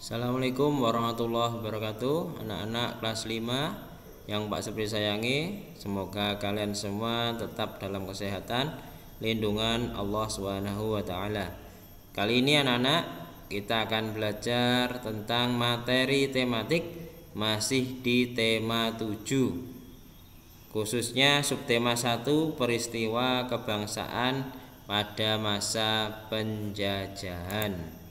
Assalamualaikum warahmatullahi wabarakatuh. Anak-anak kelas 5 yang Pak Supri sayangi, semoga kalian semua tetap dalam kesehatan lindungan Allah Subhanahu wa taala. Kali ini anak-anak kita akan belajar tentang materi tematik masih di tema 7. Khususnya subtema 1, peristiwa kebangsaan pada masa penjajahan.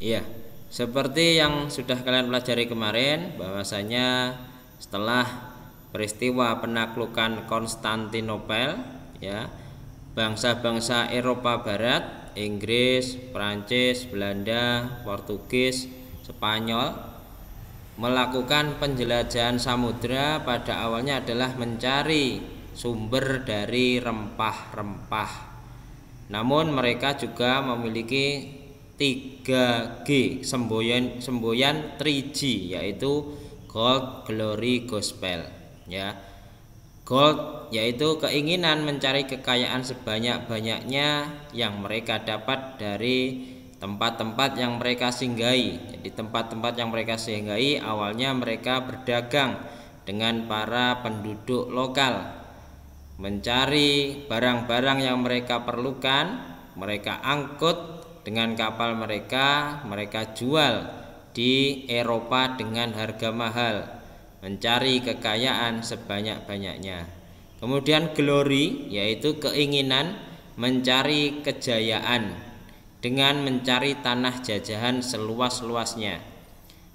Iya, seperti yang sudah kalian pelajari kemarin, bahwasanya setelah peristiwa penaklukan Konstantinopel, ya, bangsa-bangsa Eropa Barat, Inggris, Prancis, Belanda, Portugis, Spanyol melakukan penjelajahan samudra. Pada awalnya adalah mencari sumber dari rempah-rempah. Namun mereka juga memiliki 3G, semboyan 3G, yaitu Gold, Glory, Gospel, ya. Gold yaitu keinginan mencari kekayaan sebanyak-banyaknya yang mereka dapat dari tempat-tempat yang mereka singgahi. Jadi tempat-tempat yang mereka singgahi awalnya mereka berdagang dengan para penduduk lokal, mencari barang-barang yang mereka perlukan, mereka angkut dengan kapal mereka jual di Eropa dengan harga mahal, mencari kekayaan sebanyak-banyaknya. Kemudian glory yaitu keinginan mencari kejayaan dengan mencari tanah jajahan seluas-luasnya.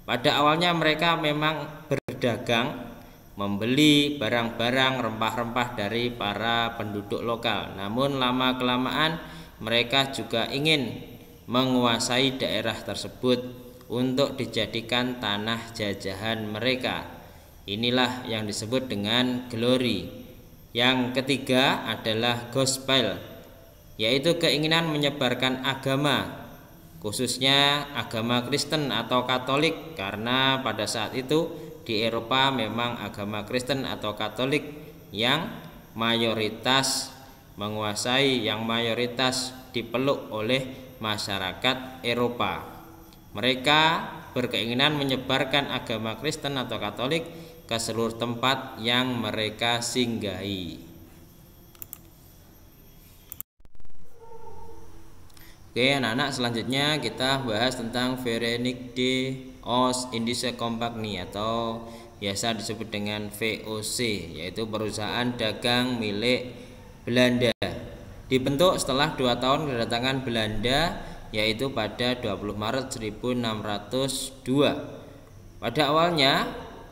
Pada awalnya mereka memang berdagang, membeli barang-barang rempah-rempah dari para penduduk lokal. Namun lama-kelamaan mereka juga ingin menguasai daerah tersebut untuk dijadikan tanah jajahan mereka. Inilah yang disebut dengan glory. Yang ketiga adalah gospel, yaitu keinginan menyebarkan agama, khususnya agama Kristen atau Katolik, karena pada saat itu di Eropa memang agama Kristen atau Katolik yang mayoritas menguasai, yang mayoritas dipeluk oleh masyarakat Eropa. Mereka berkeinginan menyebarkan agama Kristen atau Katolik ke seluruh tempat yang mereka singgahi. Oke anak-anak, selanjutnya kita bahas tentang Verenigde de Oost-Indische Compagnie atau biasa disebut dengan VOC, yaitu perusahaan dagang milik Belanda. Dibentuk setelah 2 tahun kedatangan Belanda, yaitu pada 20 Maret 1602. Pada awalnya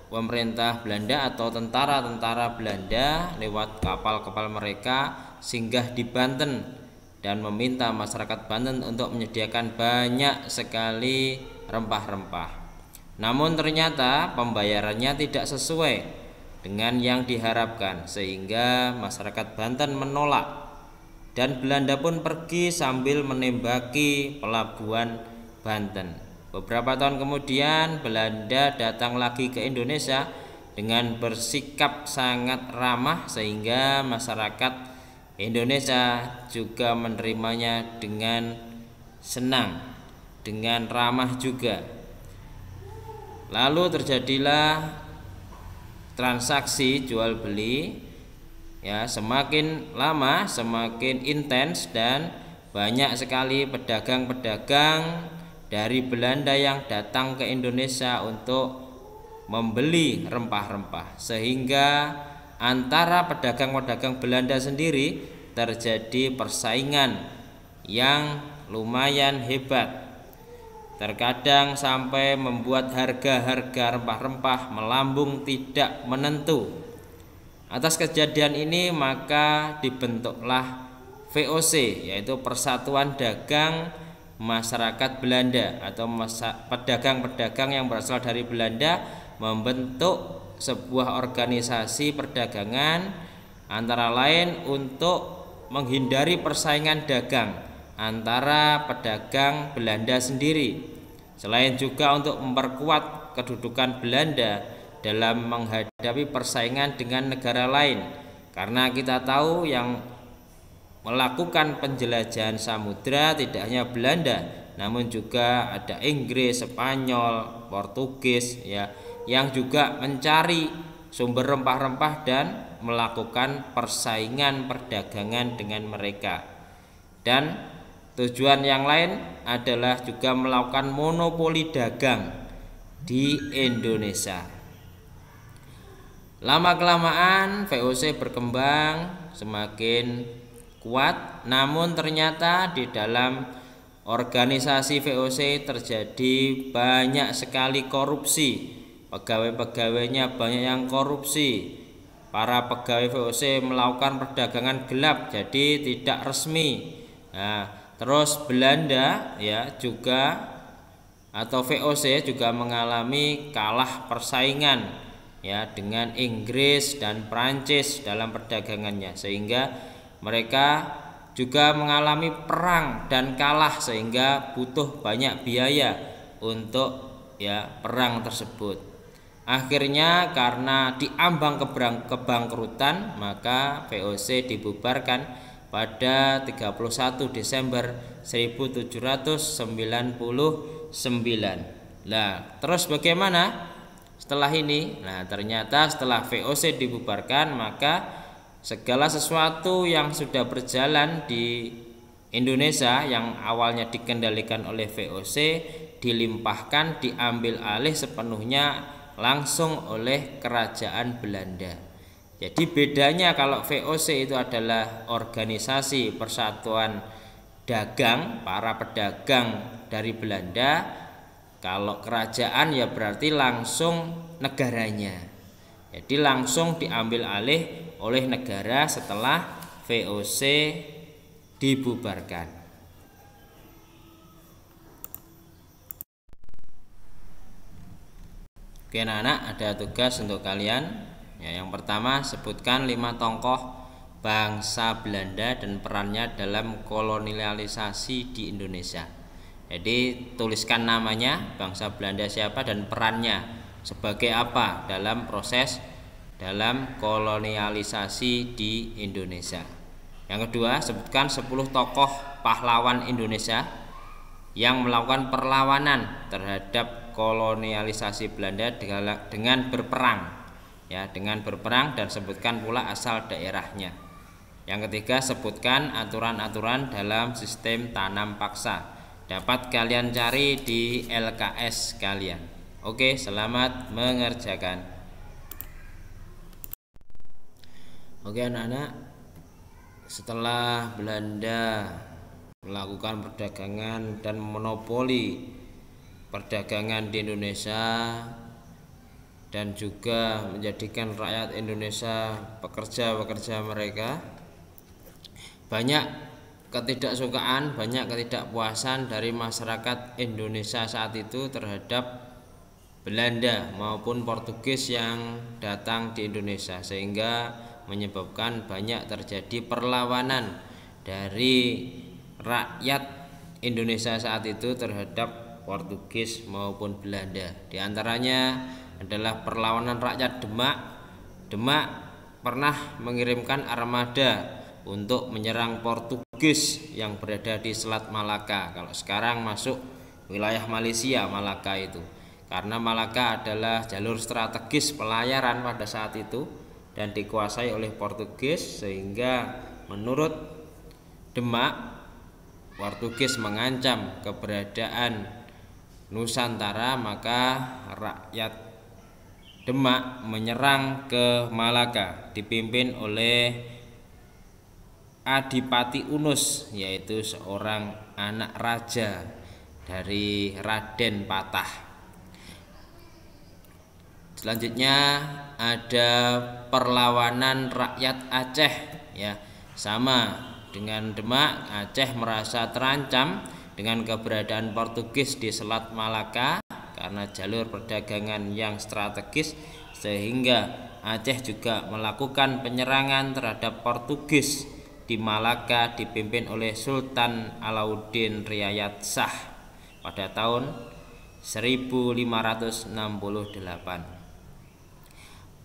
pemerintah Belanda atau tentara-tentara Belanda lewat kapal-kapal mereka singgah di Banten dan meminta masyarakat Banten untuk menyediakan banyak sekali rempah-rempah. Namun ternyata pembayarannya tidak sesuai dengan yang diharapkan, sehingga masyarakat Banten menolak. Dan Belanda pun pergi sambil menembaki pelabuhan Banten. Beberapa tahun kemudian Belanda datang lagi ke Indonesia dengan bersikap sangat ramah, sehingga masyarakat Indonesia juga menerimanya dengan senang, dengan ramah juga. Lalu terjadilah transaksi jual beli, ya, semakin lama semakin intens dan banyak sekali pedagang-pedagang dari Belanda yang datang ke Indonesia untuk membeli rempah-rempah, sehingga antara pedagang-pedagang Belanda sendiri terjadi persaingan yang lumayan hebat. Terkadang sampai membuat harga-harga rempah-rempah melambung tidak menentu. Atas kejadian ini maka dibentuklah VOC, yaitu Persatuan Dagang Masyarakat Belanda, atau pedagang-pedagang yang berasal dari Belanda membentuk sebuah organisasi perdagangan, antara lain untuk menghindari persaingan dagang antara pedagang Belanda sendiri, selain juga untuk memperkuat kedudukan Belanda dalam menghadapi persaingan dengan negara lain. Karena kita tahu yang melakukan penjelajahan samudra tidak hanya Belanda, namun juga ada Inggris, Spanyol, Portugis ya, yang juga mencari sumber rempah-rempah dan melakukan persaingan perdagangan dengan mereka. Dan tujuan yang lain adalah juga melakukan monopoli dagang di Indonesia. Lama-kelamaan VOC berkembang semakin kuat, namun ternyata di dalam organisasi VOC terjadi banyak sekali korupsi. Pegawai-pegawainya banyak yang korupsi. Para pegawai VOC melakukan perdagangan gelap, jadi tidak resmi. Nah, terus Belanda ya juga atau VOC juga mengalami kalah persaingan ya dengan Inggris dan Prancis dalam perdagangannya, sehingga mereka juga mengalami perang dan kalah, sehingga butuh banyak biaya untuk ya perang tersebut. Akhirnya karena diambang kebangkrutan, maka VOC dibubarkan pada 31 Desember 1799. Nah, terus bagaimana setelah ini? Nah, ternyata setelah VOC dibubarkan, maka segala sesuatu yang sudah berjalan di Indonesia yang awalnya dikendalikan oleh VOC dilimpahkan, diambil alih sepenuhnya langsung oleh kerajaan Belanda. Jadi bedanya kalau VOC itu adalah organisasi persatuan dagang, para pedagang dari Belanda, kalau kerajaan ya berarti langsung negaranya. Jadi langsung diambil alih oleh negara setelah VOC dibubarkan. Oke anak-anak, ada tugas untuk kalian ya. Yang pertama, sebutkan 5 tokoh bangsa Belanda dan perannya dalam kolonialisasi di Indonesia. Jadi tuliskan namanya, bangsa Belanda siapa dan perannya sebagai apa dalam proses dalam kolonialisasi di Indonesia. Yang kedua, sebutkan 10 tokoh pahlawan Indonesia yang melakukan perlawanan terhadap kolonialisasi Belanda dengan berperang ya, dengan berperang, dan sebutkan pula asal daerahnya. Yang ketiga, sebutkan aturan-aturan dalam sistem tanam paksa. Dapat kalian cari di LKS kalian. Oke, selamat mengerjakan. Oke anak-anak, setelah Belanda melakukan perdagangan dan monopoli perdagangan di Indonesia dan juga menjadikan rakyat Indonesia pekerja-pekerja mereka, banyak ketidaksukaan, banyak ketidakpuasan dari masyarakat Indonesia saat itu terhadap Belanda maupun Portugis yang datang di Indonesia, sehingga menyebabkan banyak terjadi perlawanan dari rakyat Indonesia saat itu terhadap Portugis maupun Belanda. Di antaranya adalah perlawanan rakyat Demak. Demak pernah mengirimkan armada untuk menyerang Portugis yang berada di Selat Malaka. Kalau sekarang masuk wilayah Malaysia, Malaka itu. Karena Malaka adalah jalur strategis pelayaran pada saat itu dan dikuasai oleh Portugis, sehingga menurut Demak, Portugis mengancam keberadaan Nusantara, maka rakyat Demak menyerang ke Malaka dipimpin oleh Adipati Unus, yaitu seorang anak raja dari Raden Patah. Selanjutnya ada perlawanan rakyat Aceh ya, sama dengan Demak. Aceh merasa terancam dengan keberadaan Portugis di Selat Malaka karena jalur perdagangan yang strategis, sehingga Aceh juga melakukan penyerangan terhadap Portugis di Malaka dipimpin oleh Sultan Alauddin Riayat Shah pada tahun 1568.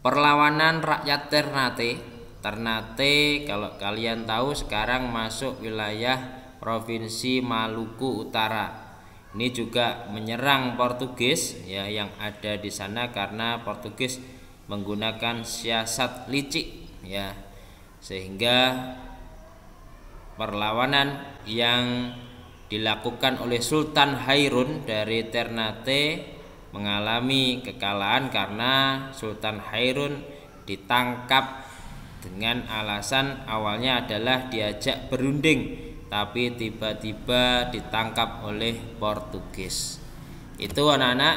Perlawanan rakyat Ternate Ternate kalau kalian tahu sekarang masuk wilayah Provinsi Maluku Utara. Ini juga menyerang Portugis ya yang ada di sana, karena Portugis menggunakan siasat licik ya, sehingga perlawanan yang dilakukan oleh Sultan Hairun dari Ternate mengalami kekalahan karena Sultan Hairun ditangkap dengan alasan awalnya adalah diajak berunding, tapi tiba-tiba ditangkap oleh Portugis. Itu anak-anak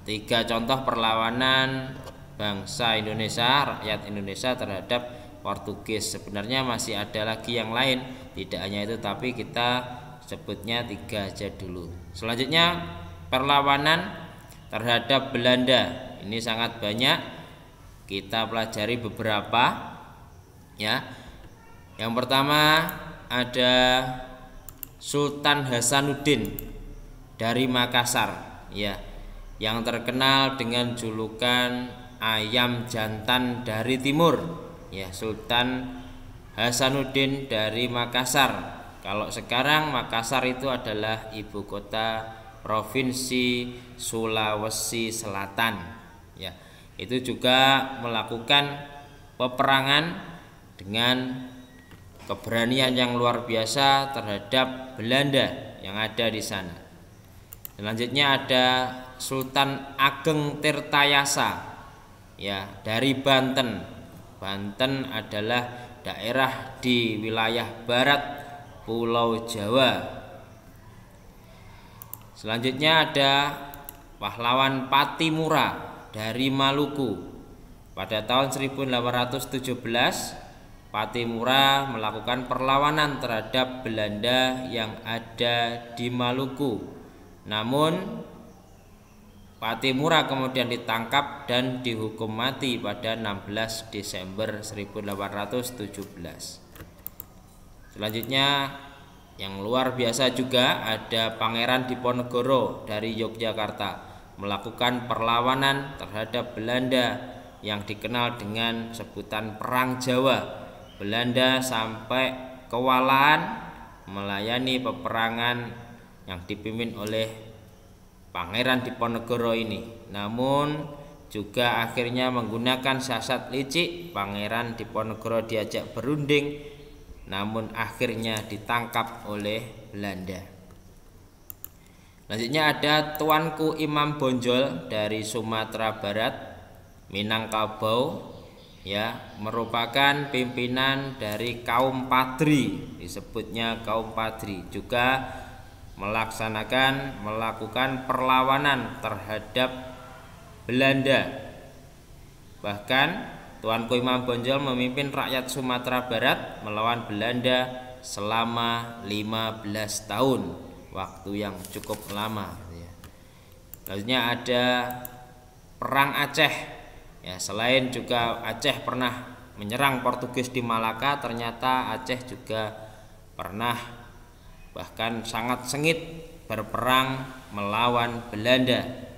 3 contoh perlawanan bangsa Indonesia, rakyat Indonesia terhadap Portugis. Sebenarnya masih ada lagi yang lain, tidak hanya itu, tapi kita sebutnya 3 aja dulu. Selanjutnya perlawanan terhadap Belanda. Ini sangat banyak, kita pelajari beberapa ya. Yang pertama ada Sultan Hasanuddin dari Makassar ya, yang terkenal dengan julukan ayam jantan dari timur ya, Sultan Hasanuddin dari Makassar. Kalau sekarang Makassar itu adalah ibu kota Provinsi Sulawesi Selatan ya. Itu juga melakukan peperangan dengan keberanian yang luar biasa terhadap Belanda yang ada di sana. Selanjutnya ada Sultan Ageng Tirtayasa ya dari Banten. Banten adalah daerah di wilayah barat Pulau Jawa. Selanjutnya ada pahlawan Patimura dari Maluku. Pada tahun 1817 Patimura melakukan perlawanan terhadap Belanda yang ada di Maluku. Namun Patimura kemudian ditangkap dan dihukum mati pada 16 Desember 1817. Selanjutnya yang luar biasa juga ada Pangeran Diponegoro dari Yogyakarta melakukan perlawanan terhadap Belanda yang dikenal dengan sebutan Perang Jawa. Belanda sampai kewalahan melayani peperangan yang dipimpin oleh Pangeran Diponegoro ini. Namun juga akhirnya menggunakan siasat licik. Pangeran Diponegoro diajak berunding, namun akhirnya ditangkap oleh Belanda. Selanjutnya ada Tuanku Imam Bonjol dari Sumatera Barat, Minangkabau ya, merupakan pimpinan dari kaum Padri, disebutnya kaum Padri, juga melakukan perlawanan terhadap Belanda. Bahkan Tuanku Imam Bonjol memimpin rakyat Sumatera Barat melawan Belanda selama 15 tahun, waktu yang cukup lama ya. Selanjutnya ada Perang Aceh. Ya, selain juga Aceh pernah menyerang Portugis di Malaka, ternyata Aceh juga pernah bahkan sangat sengit berperang melawan Belanda.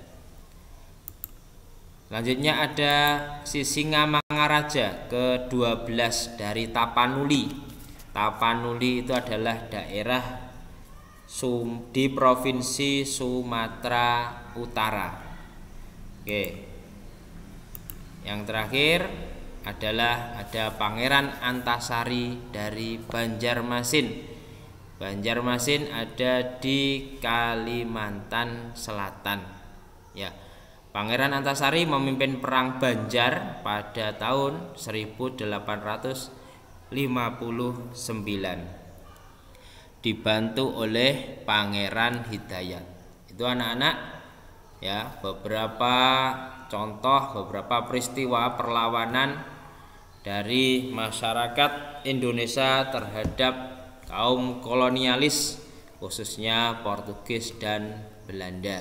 Selanjutnya ada Sisingamangaraja ke-12 dari Tapanuli. Tapanuli itu adalah daerah di Provinsi Sumatera Utara. Oke. Yang terakhir adalah ada Pangeran Antasari dari Banjarmasin. Banjarmasin ada di Kalimantan Selatan. Ya. Pangeran Antasari memimpin perang Banjar pada tahun 1859. Dibantu oleh Pangeran Hidayat. Itu anak-anak ya, beberapa contoh, beberapa peristiwa perlawanan dari masyarakat Indonesia terhadap kaum kolonialis, khususnya Portugis dan Belanda.